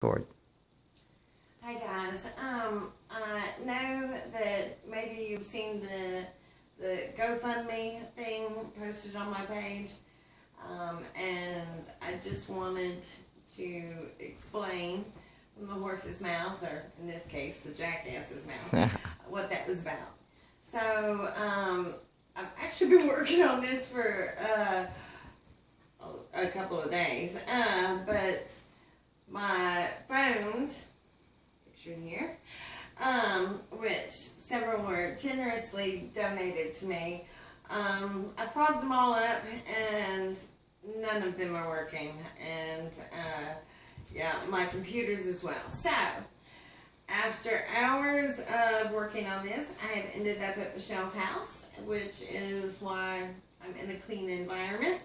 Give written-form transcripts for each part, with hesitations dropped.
Record. Hi guys. I know that maybe you've seen the GoFundMe thing posted on my page, and I just wanted to explain from the horse's mouth, or in this case, the jackass's mouth, what that was about. So, I've actually been working on this for a couple of days, but my phones, picture in here, which several were generously donated to me. I fogged them all up and none of them are working, and yeah, my computers as well. So, after hours of working on this, I have ended up at Michelle's house, which is why I'm in a clean environment,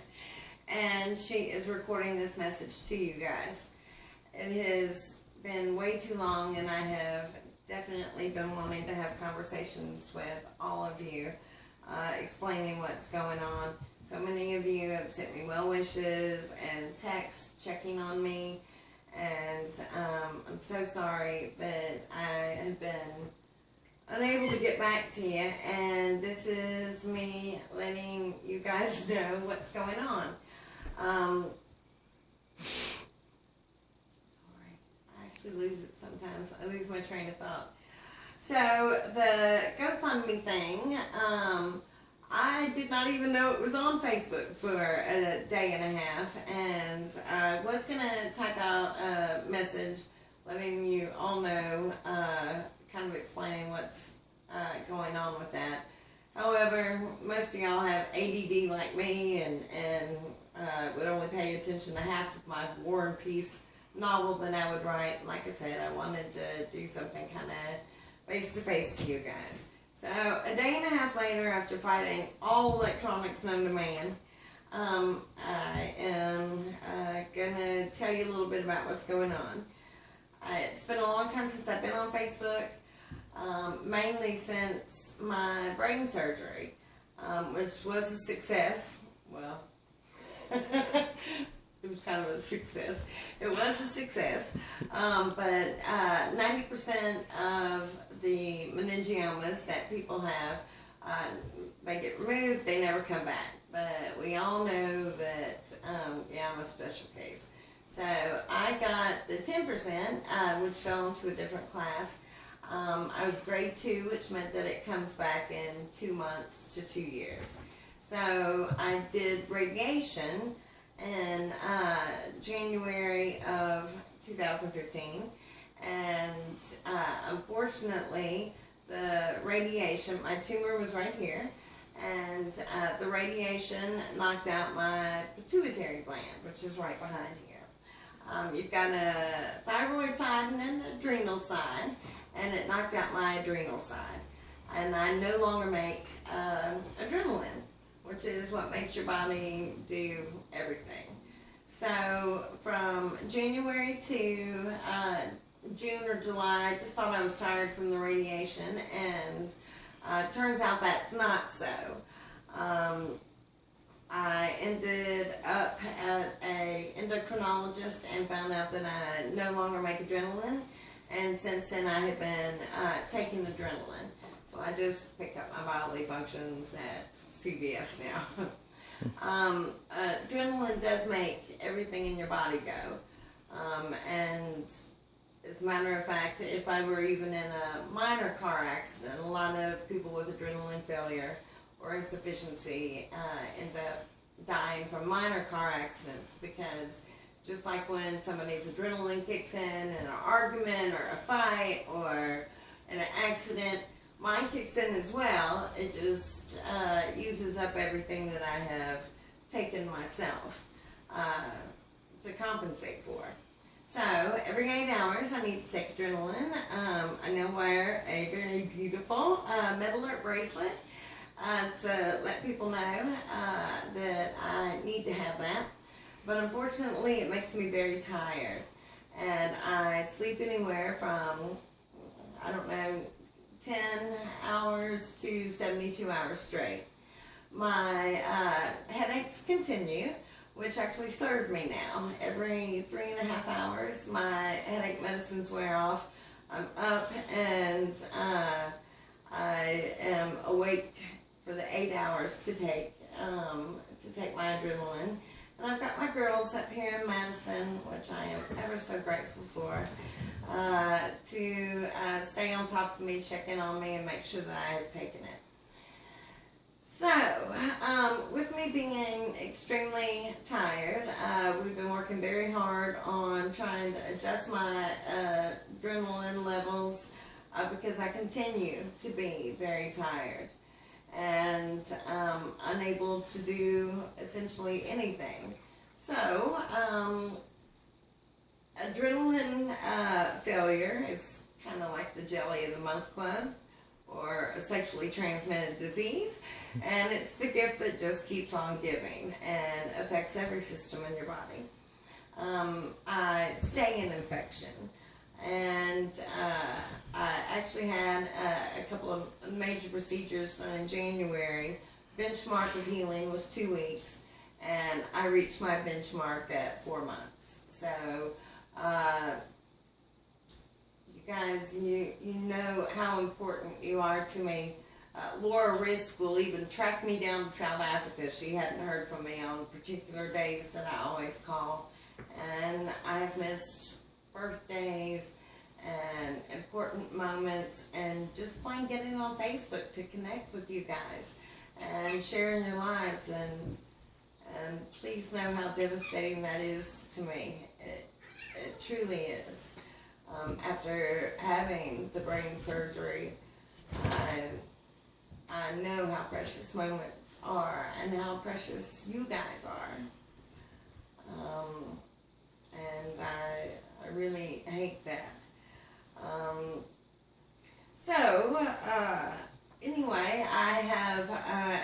and she is recording this message to you guys. It has been way too long, and I have definitely been wanting to have conversations with all of you, explaining what's going on. So many of you have sent me well wishes and texts checking on me, and I'm so sorry that I have been unable to get back to you, and this is me letting you guys know what's going on. Lose it sometimes. I lose my train of thought. So the GoFundMe thing, I did not even know it was on Facebook for a day and a half, and I was gonna type out a message letting you all know, kind of explaining what's going on with that. However, most of y'all have ADD like me, and would only pay attention to half of my War and Peace novel that I would write. Like I said, I wanted to do something kind of face-to-face to you guys. So a day and a half later, after fighting all electronics known to man, I am gonna tell you a little bit about what's going on. It's been a long time since I've been on Facebook, mainly since my brain surgery, which was a success. Well, it was kind of a success. It was a success, but 90% of the meningiomas that people have, they get removed, they never come back. But we all know that, yeah, I'm a special case. So I got the 10%, which fell into a different class. I was grade 2, which meant that it comes back in 2 months to 2 years. So I did radiation in January of 2015, and unfortunately the radiation, my tumor was right here, and the radiation knocked out my pituitary gland, which is right behind here. You've got a thyroid side and an adrenal side, and it knocked out my adrenal side, and I no longer make adrenaline, which is what makes your body do everything. So from January to June or July, I just thought I was tired from the radiation, and turns out that's not so. I ended up at a endocrinologist and found out that I no longer make adrenaline, and since then I have been taking adrenaline. So I just pick up my bodily functions at CVS now. Adrenaline does make everything in your body go. And as a matter of fact, if I were even in a minor car accident, a lot of people with adrenaline failure or insufficiency end up dying from minor car accidents, because just like when somebody's adrenaline kicks in an argument or a fight or in an accident, mine kicks in as well. It just uses up everything that I have taken myself to compensate for. So every 8 hours I need to take adrenaline. I now wear a very beautiful Metal Alert bracelet to let people know that I need to have that. But unfortunately it makes me very tired, and I sleep anywhere from, I don't know, 10 hours to 72 hours straight. My headaches continue, which actually serve me now. Every 3.5 hours, my headache medicines wear off. I'm up and I am awake for the 8 hours to take my adrenaline. And I've got my girls up here in Madison, which I am ever so grateful for, to stay on top of me, check in on me, and make sure that I have taken it. So, with me being extremely tired, we've been working very hard on trying to adjust my adrenaline levels because I continue to be very tired and unable to do essentially anything. So, adrenaline failure is kind of like the Jelly of the Month Club, or a sexually transmitted disease, and it's the gift that just keeps on giving and affects every system in your body. I stay in infection, and I actually had a couple of major procedures in January. Benchmark of healing was 2 weeks, and I reached my benchmark at 4 months. So, guys, you know how important you are to me. Laura Risk will even track me down to South Africa. She hadn't heard from me on particular days that I always call. And I've missed birthdays and important moments and just plain getting on Facebook to connect with you guys and sharing your lives. And please know how devastating that is to me. It truly is. After having the brain surgery, I know how precious moments are and how precious you guys are. And I really hate that. Anyway, I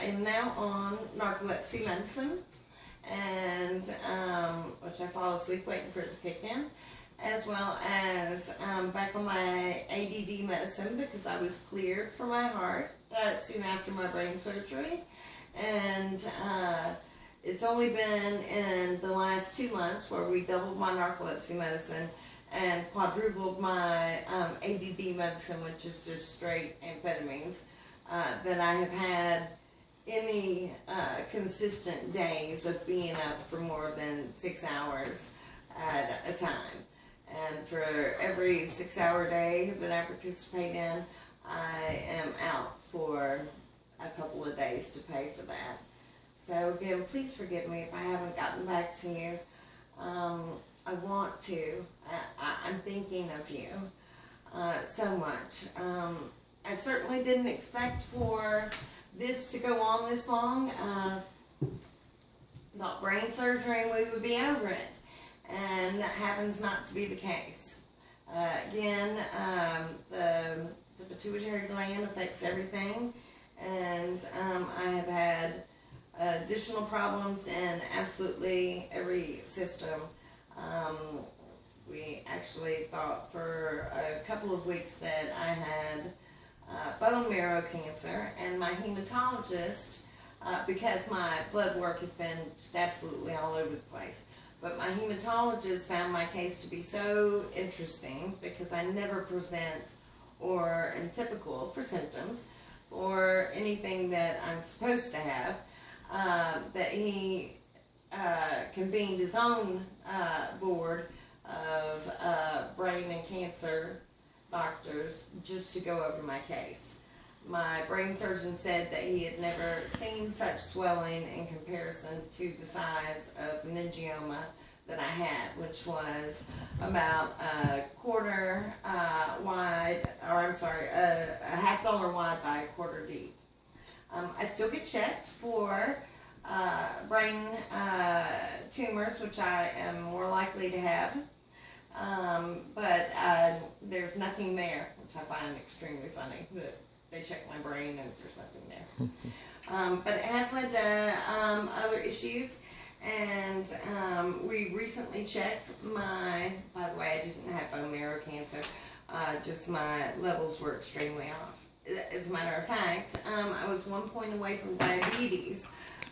am now on narcolepsy medicine, and which I fall asleep waiting for it to kick in, as well as back on my ADD medicine because I was cleared for my heart soon after my brain surgery. And it's only been in the last 2 months where we doubled my narcolepsy medicine and quadrupled my ADD medicine, which is just straight amphetamines, that I have had any consistent days of being up for more than 6 hours at a time. And for every 6-hour day that I participate in, I am out for a couple of days to pay for that. So again, please forgive me if I haven't gotten back to you. I want to. I'm thinking of you so much. I certainly didn't expect for this to go on this long. Thought brain surgery and we would be over it. And that happens not to be the case. Again, the pituitary gland affects everything, and I have had additional problems in absolutely every system. We actually thought for a couple of weeks that I had bone marrow cancer, and my hematologist, because my blood work has been just absolutely all over the place, but my hematologist found my case to be so interesting because I never present or am typical for symptoms or anything that I'm supposed to have, that he convened his own board of brain and cancer doctors just to go over my case. My brain surgeon said that he had never seen such swelling in comparison to the size of meningioma that I had, which was about a quarter wide, or I'm sorry, a $50 wide by a quarter deep. I still get checked for brain tumors, which I am more likely to have, but there's nothing there, which I find extremely funny. They check my brain and there's nothing there. But it has led to other issues, and we recently checked by the way, I didn't have bone marrow cancer, just my levels were extremely off. As a matter of fact, I was 1 point away from diabetes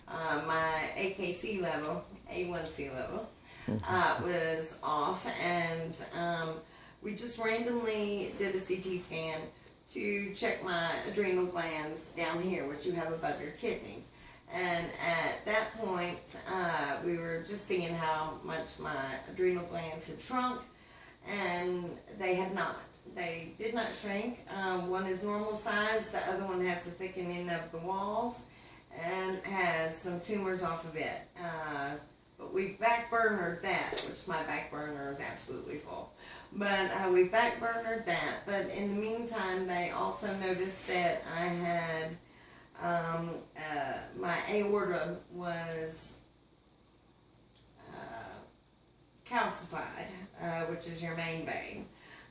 my AKC level, A1C level, was off, and we just randomly did a CT scan to check my adrenal glands down here, which you have above your kidneys. And at that point, we were just seeing how much my adrenal glands had shrunk, and they had not. They did not shrink. One is normal size, the other one has a thickening of the walls and has some tumors off of it. But we've back-burnered that, which my back burner is absolutely full. But we back-burnered that. But in the meantime, they also noticed that I had my aorta was calcified, which is your main vein.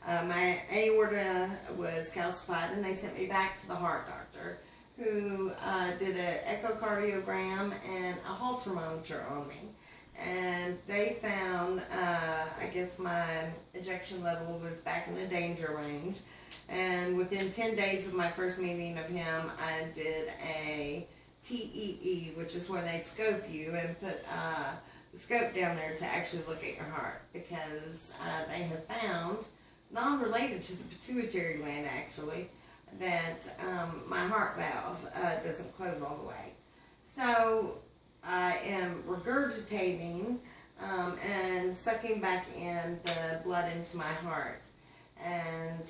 My aorta was calcified, and they sent me back to the heart doctor, who did an echocardiogram and a Holter monitor on me. And they found, I guess my ejection level was back in the danger range. And within 10 days of my first meeting of him, I did a TEE, which is where they scope you and put the scope down there to actually look at your heart, because they have found, non-related to the pituitary gland actually, that my heart valve doesn't close all the way. So I am regurgitating and sucking back in the blood into my heart. And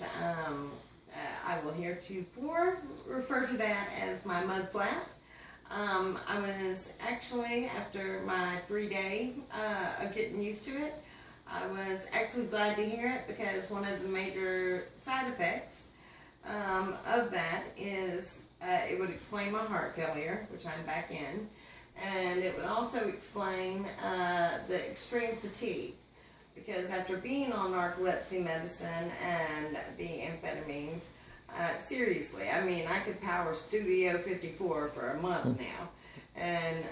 I will heretofore refer to that as my mud flap. I was actually, after my 3-day of getting used to it, I was actually glad to hear it, because one of the major side effects of that is it would explain my heart failure, which I'm back in, and it would also explain the extreme fatigue, because after being on narcolepsy medicine and the amphetamines, seriously, I mean, I could power Studio 54 for a month now, and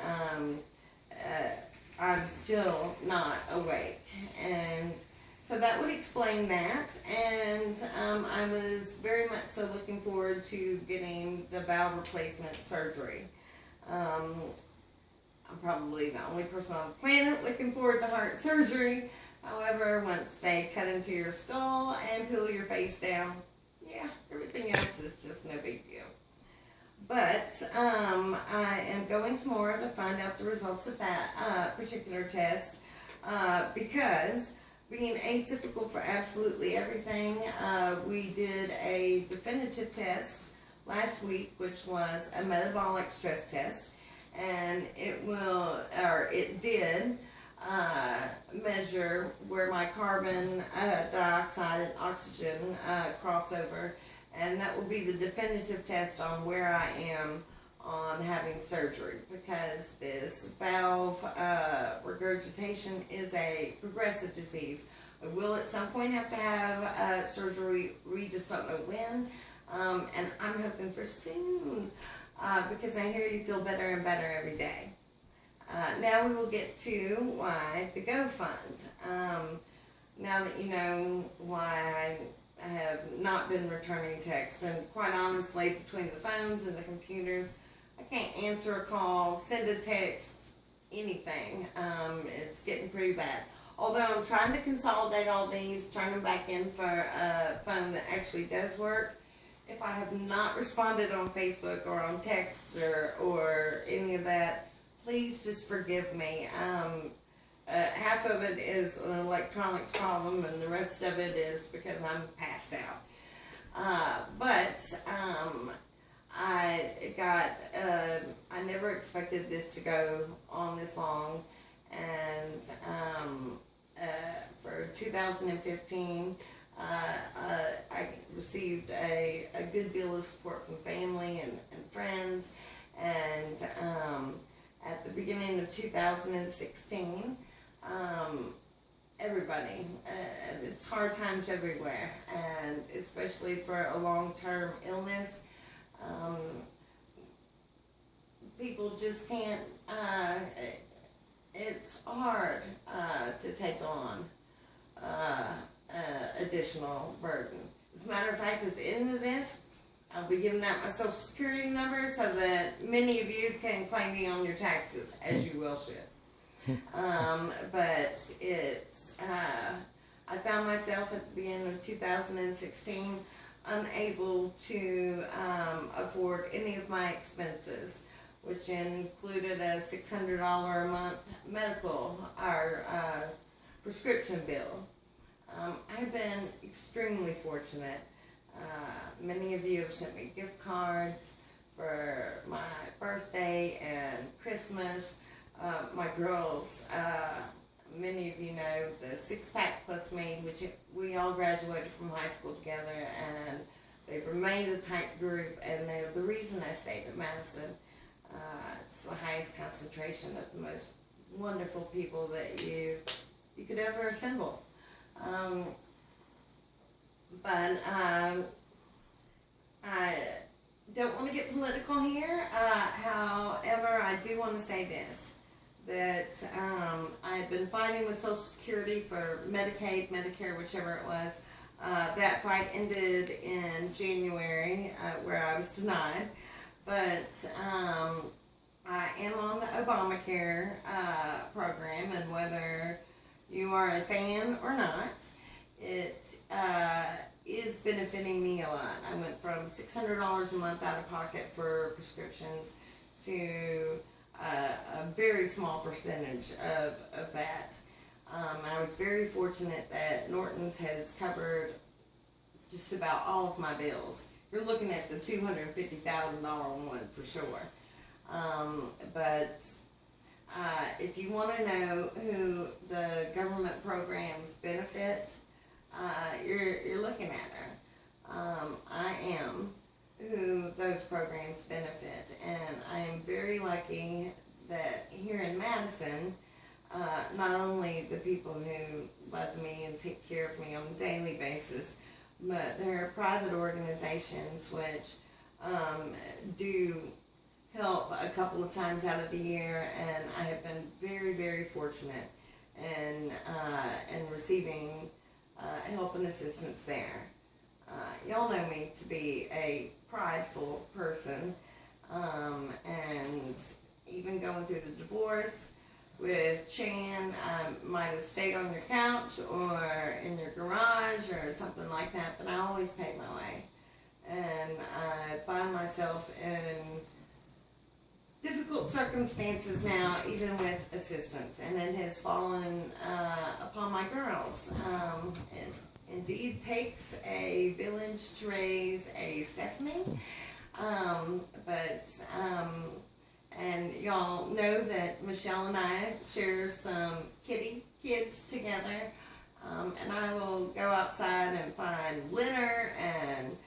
I'm still not awake. And so that would explain that. And I was very much so looking forward to getting the valve replacement surgery. I'm probably the only person on the planet looking forward to heart surgery. However, once they cut into your skull and peel your face down, yeah, everything else is just no big deal. But I am going tomorrow to find out the results of that particular test, because being atypical for absolutely everything, we did a definitive test last week, which was a metabolic stress test, and it did measure where my carbon dioxide and oxygen crossover, and that will be the definitive test on where I am on having surgery, because this valve regurgitation is a progressive disease. I will at some point have to have surgery. We just don't know when, and I'm hoping for soon, because I hear you feel better and better every day. Now we will get to why the Go Fund. Now that you know why I have not been returning texts, and quite honestly, between the phones and the computers, I can't answer a call, send a text, anything. It's getting pretty bad. Although I'm trying to consolidate all these, turn them back in for a phone that actually does work. If I have not responded on Facebook or on text or any of that, please just forgive me. Half of it is an electronics problem, and the rest of it is because I'm passed out. I never expected this to go on this long, and for 2015, I received a good deal of support from family and friends, and at the beginning of 2016, everybody, it's hard times everywhere, and especially for a long-term illness, people just can't, it's hard to take on additional burden. As a matter of fact, at the end of this, I'll be giving out my social security number so that many of you can claim me on your taxes, as you well should. But it's, I found myself at the beginning of 2016 unable to afford any of my expenses, which included a $600 a month medical or prescription bill. I've been extremely fortunate. Many of you have sent me gift cards for my birthday and Christmas. My girls, many of you know the Six Pack Plus Me, which we all graduated from high school together, and they've remained a tight group, and they're the reason I stayed at Madison. It's the highest concentration of the most wonderful people that you could ever assemble. But I don't want to get political here. However, I do want to say this, that I've been fighting with Social Security for Medicaid, Medicare, whichever it was. That fight ended in January, where I was denied. But I am on the Obamacare program, and whether you are a fan or not, it is benefiting me a lot. I went from $600 a month out of pocket for prescriptions to a very small percentage of that. I was very fortunate that Norton's has covered just about all of my bills. You're looking at the $250,000 one for sure. But if you want to know who the government programs benefit, you're looking at her. I am who those programs benefit, and I am very lucky that here in Madison, not only the people who love me and take care of me on a daily basis, but there are private organizations which do help a couple of times out of the year, and I have been very, very fortunate in receiving help and assistance there. Y'all know me to be a prideful person, and even going through the divorce with Chan, I might have stayed on your couch or in your garage or something like that, but I always paid my way. And I find myself in difficult circumstances now, even with assistance, and it has fallen upon my girls. It indeed takes a village to raise a Stephanie, and y'all know that Michelle and I share some kitty kids together, and I will go outside and find litter and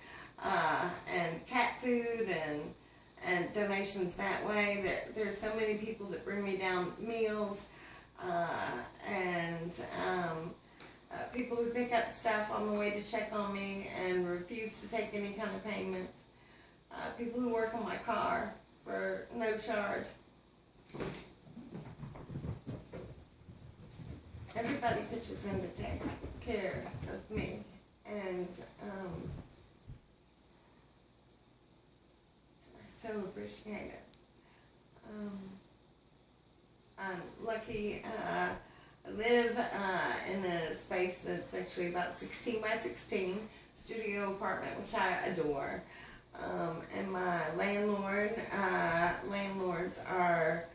cat food and donations that way. There's so many people that bring me down meals, and people who pick up stuff on the way to check on me and refuse to take any kind of payment. People who work on my car for no charge. Everybody pitches in to take care of me, and I so appreciate it. I'm lucky. I live in a space that's actually about 16 by 16 studio apartment, which I adore. And my landlords are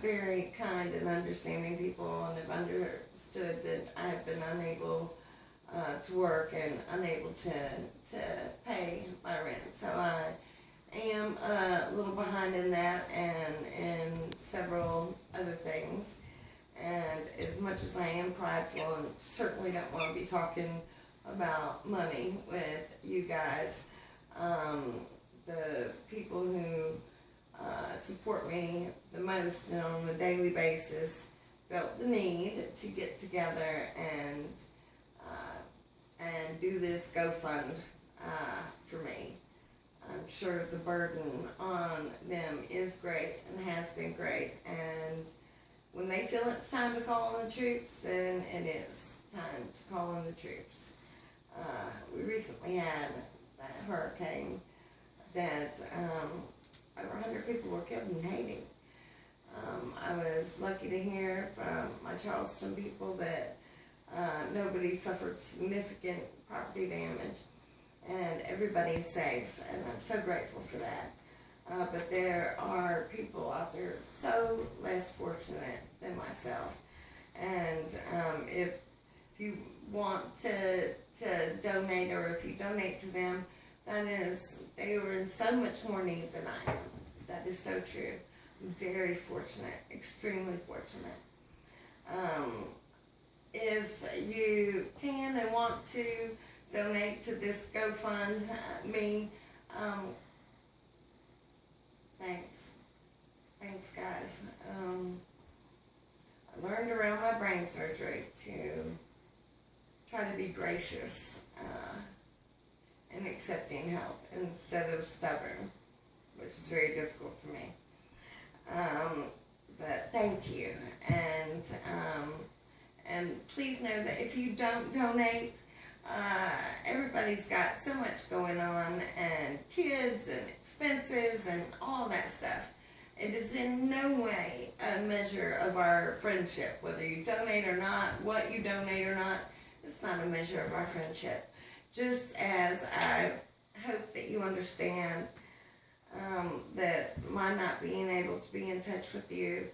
very kind and understanding people, and have understood that I have been unable to work and unable to pay my rent. So I am a little behind in that and in several other things. And as much as I am prideful and certainly don't want to be talking about money with you guys, the people who support me the most and on a daily basis felt the need to get together and do this GoFund for me. I'm sure the burden on them is great and has been great, and when they feel it's time to call in the troops, then it is time to call in the troops. We recently had that hurricane, that over 100 people were killed in Haiti. I was lucky to hear from my Charleston people that nobody suffered significant property damage and everybody's safe, and I'm so grateful for that. But there are people out there so less fortunate than myself, and if you want to donate, or if you donate to them, that is, they are in so much more need than I am. That is so true. I'm very fortunate, extremely fortunate. If you can and want to donate to this GoFundMe, thanks guys. I learned around my brain surgery to try to be gracious and accepting help instead of stubborn, which is very difficult for me. But thank you, and please know that if you don't donate, everybody's got so much going on, and kids and expenses and all that stuff. It is in no way a measure of our friendship, whether you donate or not, what you donate or not. It's not a measure of our friendship. Just as I hope that you understand that my not being able to be in touch with you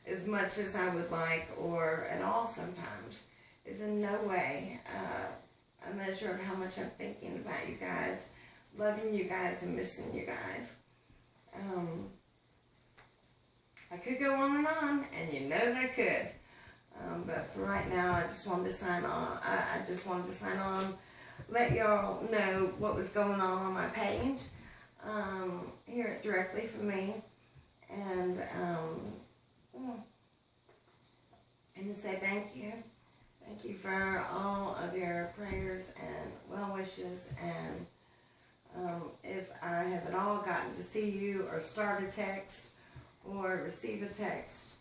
as much as I would like, or at all sometimes, is in no way a measure of how much I'm thinking about you guys, loving you guys, and missing you guys. I could go on, and you know that I could. But for right now, I just wanted to sign on. I just wanted to sign on, let y'all know what was going on my page. Hear it directly from me, and to say thank you. Thank you for all of your prayers and well wishes, and if I have at all gotten to see you or start a text or receive a text,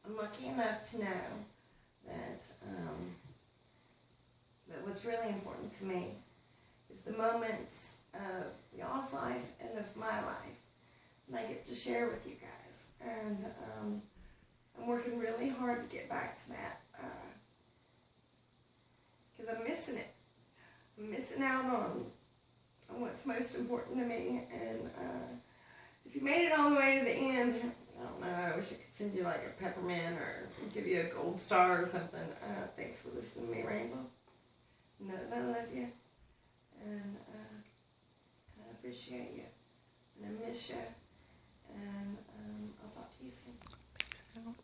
I'm lucky enough to know that that what's really important to me is the moments of y'all's life and of my life, and I get to share with you guys. And I'm working really hard to get back to that, because I'm missing it. I'm missing out on what's most important to me. And if you made it all the way to the end, I don't know, I wish I could send you like a peppermint or give you a gold star or something. Thanks for listening to me, Rainbow. Know that I love you, and I appreciate you, and I miss you, and I'll talk to you soon. Peace out.